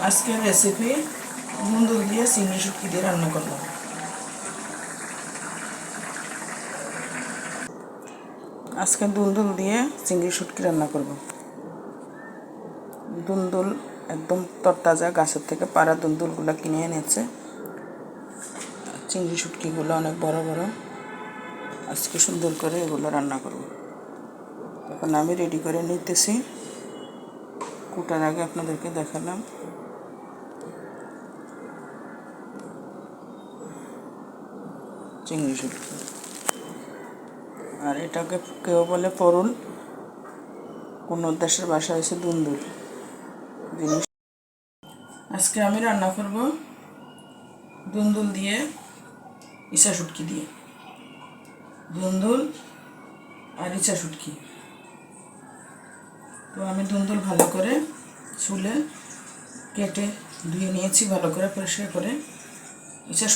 আজকের রেসিপি দুন্দুল দিয়ে চিংড়ি শুটকি দিয়ে রান্না করলাম। আজকে দুন্দুল দিয়ে চিংড়ি শুটকি রান্না করব। দুন্দুল একদম তরতাজা, গাছের থেকে পাড়া দুন্দুলগুলো কিনে এনেছে। চিংড়ি শুটকিগুলো অনেক বড় বড়। আজকে সুন্দর করে এগুলো রান্না করব। এখন আমি রেডি করে নিতেছি। কুটার আগে আপনাদেরকে দেখালাম। চিংড়ি শুটকি, আর এটাকে কেউ বলে পরুল, কোনো দেশের ভাষা হয়েছে দুন্দুল জিনিস। আজকে আমি রান্না করব দুন্দুল দিয়ে ইচা শুটকি দিয়ে। দুন্দুল আর ইচা শুটকি। তো আমি দুন্দুল ভালো করে ছুলে কেটে ধুয়ে নিয়েছি, ভালো করে পরিষ্কার করে। ইচা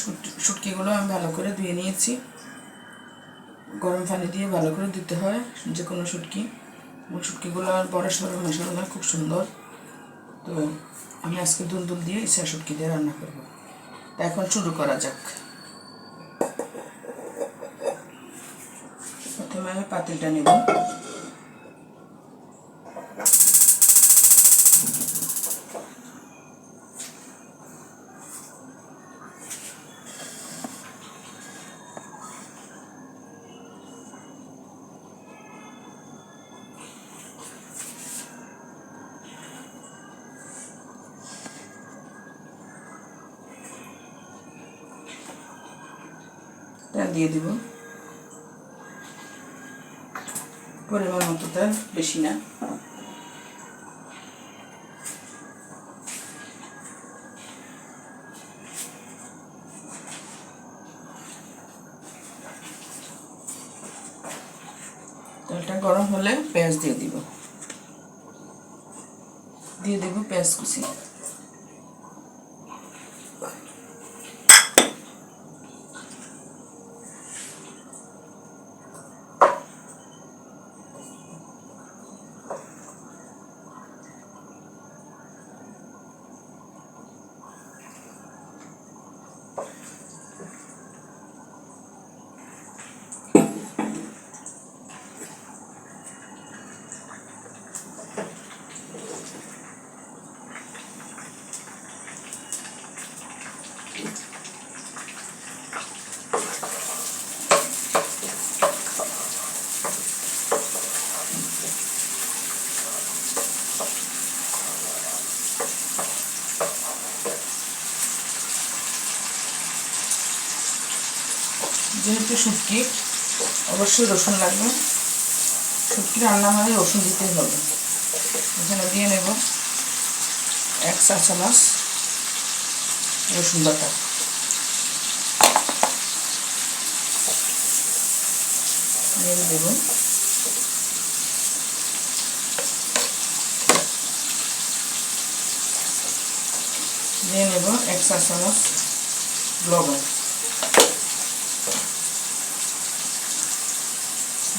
শুটকিগুলো আমি ভালো করে ধুয়ে নিয়েছি। গরম পানি দিয়ে ভালো করে দিতে হয় যে কোনো শুটকি। শুটকিগুলো আর বড় সড়ো মশলা খুব সুন্দর। তো আমি আজকে দুন্দুল দিয়ে ইচা শুটকি দিয়ে রান্না করব। তা এখন শুরু করা যাক। প্রথমে আমি পাতিলটা নেব। তেল দিয়ে দিব পরিমাণ মতো, তেল বেশি না। তেলটা গরম হলে পেঁয়াজ দিয়ে দিব পেঁয়াজ কুচি। যেহেতু শুটকি অবশ্যই রসুন লাগবে, শুটকি রান্না মানে রসুন দিতেই হবে। এখানে দিয়ে নেব 1 চা চামচ রসুন বাটা। নেড়ে দেব। দিয়ে নেব 1 চা চামচ লবণ।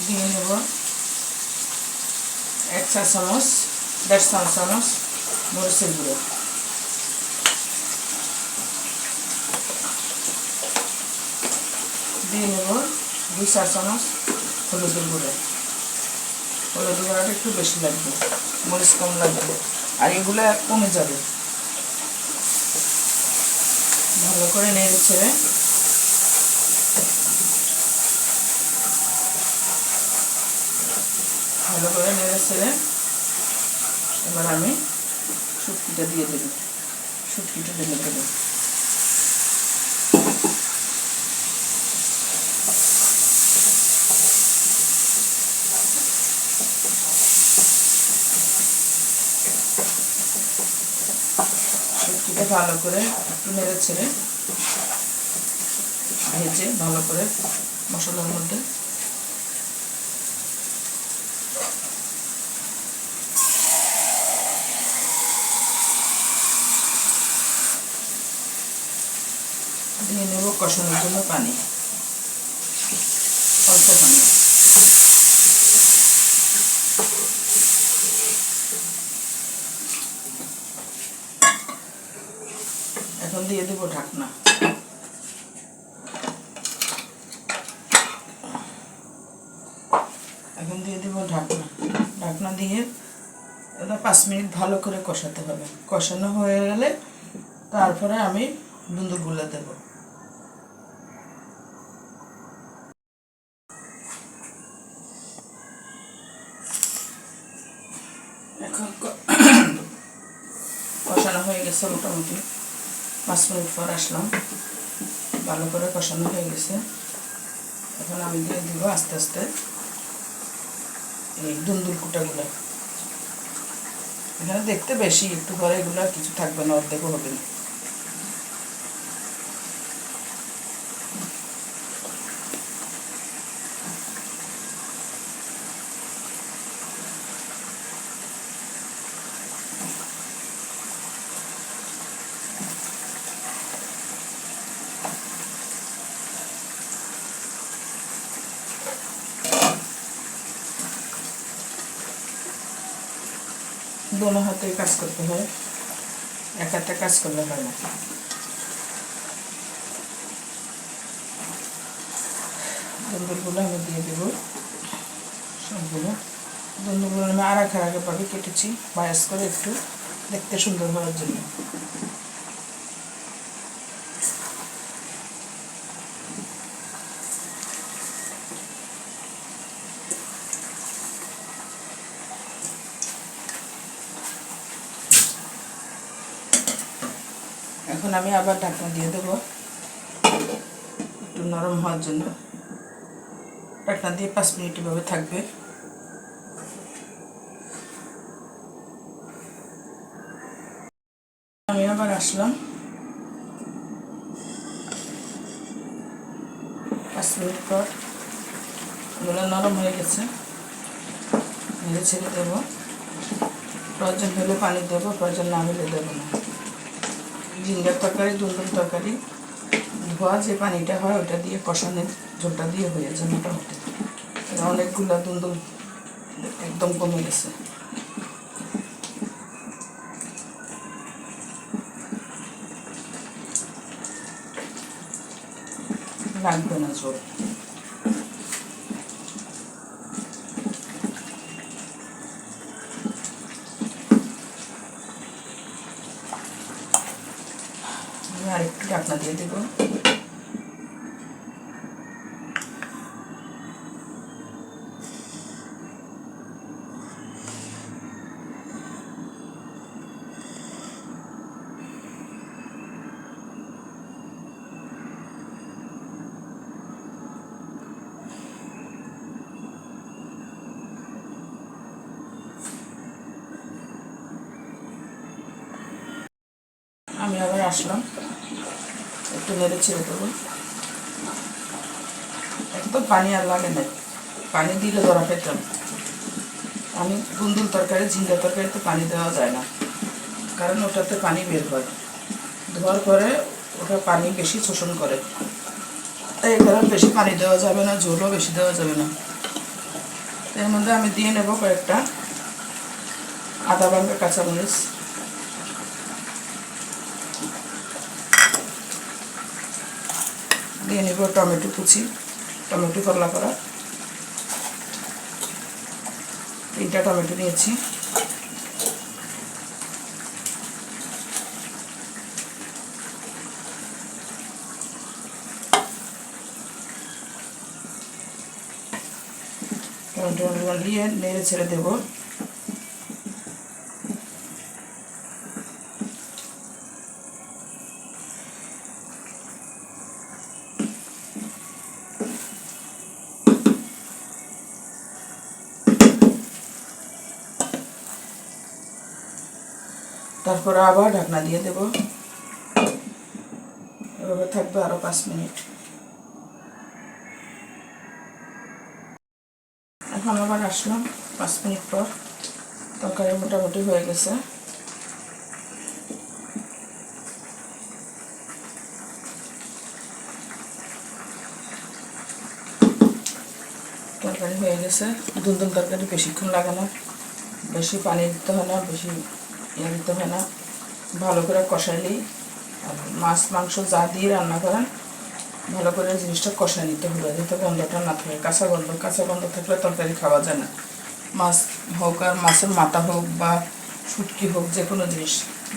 দিয়ে নেব 1 চা চামচ 1.5 চা চামচ মরিচের গুঁড়ো। দিয়ে নেব 2 চা চামচ হলুদের গুঁড়ো। হলুদের গুঁড়োটা একটু বেশি লাগবে, মরিচ কম লাগবে, আর এগুলো কমে যাবে। ভালো করে নেড়ে ছেড়ে এবার আমি শুটকিটা দিয়ে দেব। শুটকিটা ঢেলে দেব। শুটকিটা ভালো করে একটু নেড়ে ছেড়ে ভেজে ভালো করে মশলার মধ্যে দিয়ে নেব কষানোর জন্য পানি, অল্প পানি। এখন দিয়ে দেবো ঢাকনা। এখন দিয়ে দেবো ঢাকনা। ঢাকনা দিয়ে এটা 5 মিনিট ভালো করে কষাতে হবে। কষানো হয়ে গেলে তারপরে আমি দুন্দুরগুলো দেব। এখন কষানো হয়ে গেছে, মোটামুটি 5 মিনিট পর আসলাম, ভালো করে কষানো হয়ে গেছে। এখন আমি দিয়ে দিব আস্তে আস্তে এই দুন্দুর কুটাগুলো। এখানে দেখতে বেশি, একটু পরে এগুলো কিছু থাকবে না, অর্ধেকও হবে না। দোনো হাতে কাজ করতে হয়, এক হাতে কাজ করলে হয় না। দুন্দুরগুলো আমি দিয়ে দেবো সবগুলো। দুন্দুরগুলো আমি আগে কেটেছি বায়াস করে, একটু দেখতে সুন্দর হওয়ার জন্য। এখন আমি আবার ঢাকনা দিয়ে দেবো একটু নরম হওয়ার জন্য। ঢাকনা দিয়ে 5 মিনিট এভাবে থাকবে। আমি আবার আসলাম 5 মিনিট পর। এগুলো নরম হয়ে গেছে, নেড়ে ছেড়ে দেবো। প্রয়োজন হলে পানি দেবো, প্রয়োজন না হলে দেবো না। ঝিঙ্গার তরকারি, দুন্দুর তরকারি ধোয়া যে পানিটা হয় ওটা দিয়ে কষানোর ঝোলটা দিয়ে হয়ে যায় মোটামুটি। অনেকগুলো দুন্দুর একদম কমে গেছে। লাগবে না ঝোল। আর একটু ঢাকনা দিয়ে দেবো। আমি আবার আসলাম, একটু নেড়ে ছেড়ে দেবো। একদম পানি আর লাগে না, পানি দিলে ধরা পেতাম। আমি দুন্দুর তরকারি, ঝিঙ্গা তরকারিতে পানি দেওয়া যায় না, কারণ ওটাতে পানি বের হয়। ধোয়ার পরে ওটা পানি বেশি শোষণ করে, তাই এখানে বেশি পানি দেওয়া যাবে না, ঝোলও বেশি দেওয়া যাবে না। এর মধ্যে আমি দিয়ে নেব কয়েকটা আদা ভাঙা কাঁচামরিচ, দিয়ে নেব টমেটো কুচি, টমেটো পাতলা করা 3টা টমেটো নিয়েছি। টমেটো দিয়ে নেড়ে ছেড়ে দেবো। তারপর আবার ঢাকনা দিয়ে দেবো, এভাবে থাকবে আরও 5 মিনিট। এখন আবার আসলাম 5 মিনিট পর, তরকারি মোটামুটি হয়ে গেছে। তরকারি হয়ে গেছে। দুন্দুর তরকারি বেশিক্ষণ লাগে না, বেশি পানি দিতে হয় না, বেশি ইয়ে দিতে হয় না, ভালো করে কষাইলেই আর মাছ মাংস যা দিয়ে রান্না করেন ভালো করে জিনিসটা কষায় নিতে হবে, যাতে গন্ধটা না থাকে। কাঁচা গন্ধ থাকলে তরকারি খাওয়া যায় না। মাছ হোক আর মাছের মাথা হোক বা শুটকি হোক, যে কোনো জিনিস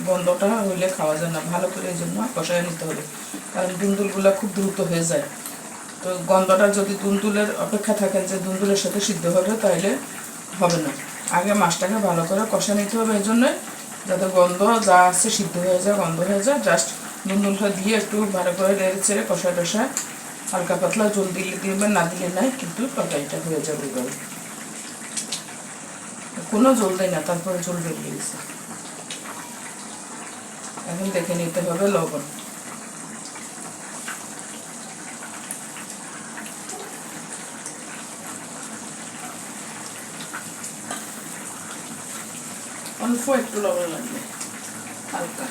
গন্ধটা হইলে খাওয়া যায় না। ভালো করে এই জন্য কষায় নিতে হবে, কারণ দুন্দুলগুলো খুব দ্রুত হয়ে যায়। তো গন্ধটা যদি দুন্দুলের অপেক্ষা থাকেন যে দুন্দুলের সাথে সিদ্ধ হবে, তাহলে হবে না। আগে মাছটাকে ভালো করে কষা নিতে হবে, এই জন্যই যাতে গন্ধ যা আছে সিদ্ধ হয়ে যায়, গন্ধ হয়ে যায়। জাস্ট দুন্দুলটা দিয়ে একটু ভালো করে নেড়ে চেড়ে কষায় টষায় হালকা পাতলা জল দিলে দিবেন, না দিলে নাই, কিন্তু তরকারিটা হয়ে যাবে এভাবে। কোনো জল দেয় না, তারপরে জল বেরিয়ে গেছে। এখন দেখে নিতে হবে লবণ। অল্প একটু লবণ লাগবে, হালকা,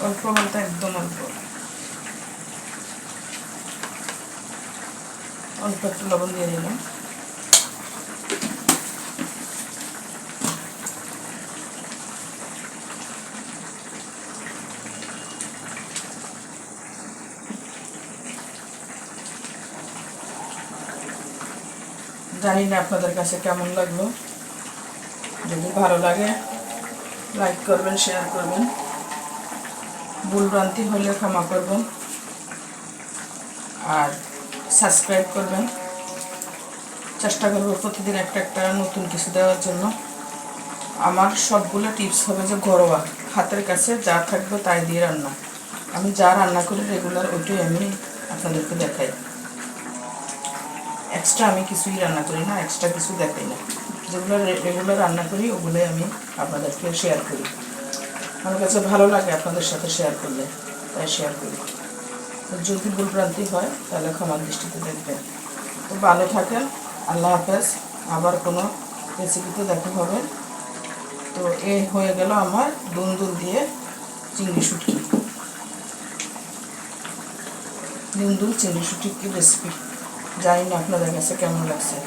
অল্প বলতে একদম অল্প, অল্প একটু লবণ দিয়ে দিলাম। জানি না আপনাদের কাছে কেমন লাগলো। যদি ভালো লাগে লাইক করবেন, শেয়ার করবেন। ভুলভ্রান্তি হলে ক্ষমা করবেন, আর সাবস্ক্রাইব করবেন। চেষ্টা করবো প্রতিদিন একটা নতুন কিছু দেওয়ার জন্য। আমার সবগুলো টিপস হবে যে ঘরোয়া, হাতের কাছে যা থাকবে তাই দিয়ে রান্না। আমি যা রান্না করি রেগুলার, ওইটাই আমি আপনাদেরকে দেখাই। এক্সট্রা আমি কিছুই রান্না করি না, এক্সট্রা কিছু দেখাই না। যেগুলো রেগুলার রান্না করি ওগুলোই আমি আপনাদেরকে শেয়ার করি। আমার কাছে ভালো লাগে আপনাদের সাথে শেয়ার করলে, তাই শেয়ার করি। যদি ভুলভ্রান্তি হয় তাহলে ক্ষমার দৃষ্টিতে দেখবেন। তো ভালো থাকেন, আল্লাহ হাফেজ। আবার কোনো রেসিপিতে দেখা হবে। তো এই হয়ে গেল আমার দুন্দুল দিয়ে চিংড়ি শুটকি, দুন্দুল চিংড়ি শুটকি রেসিপি। জানি না আপনাদের কাছে কেমন লাগছে।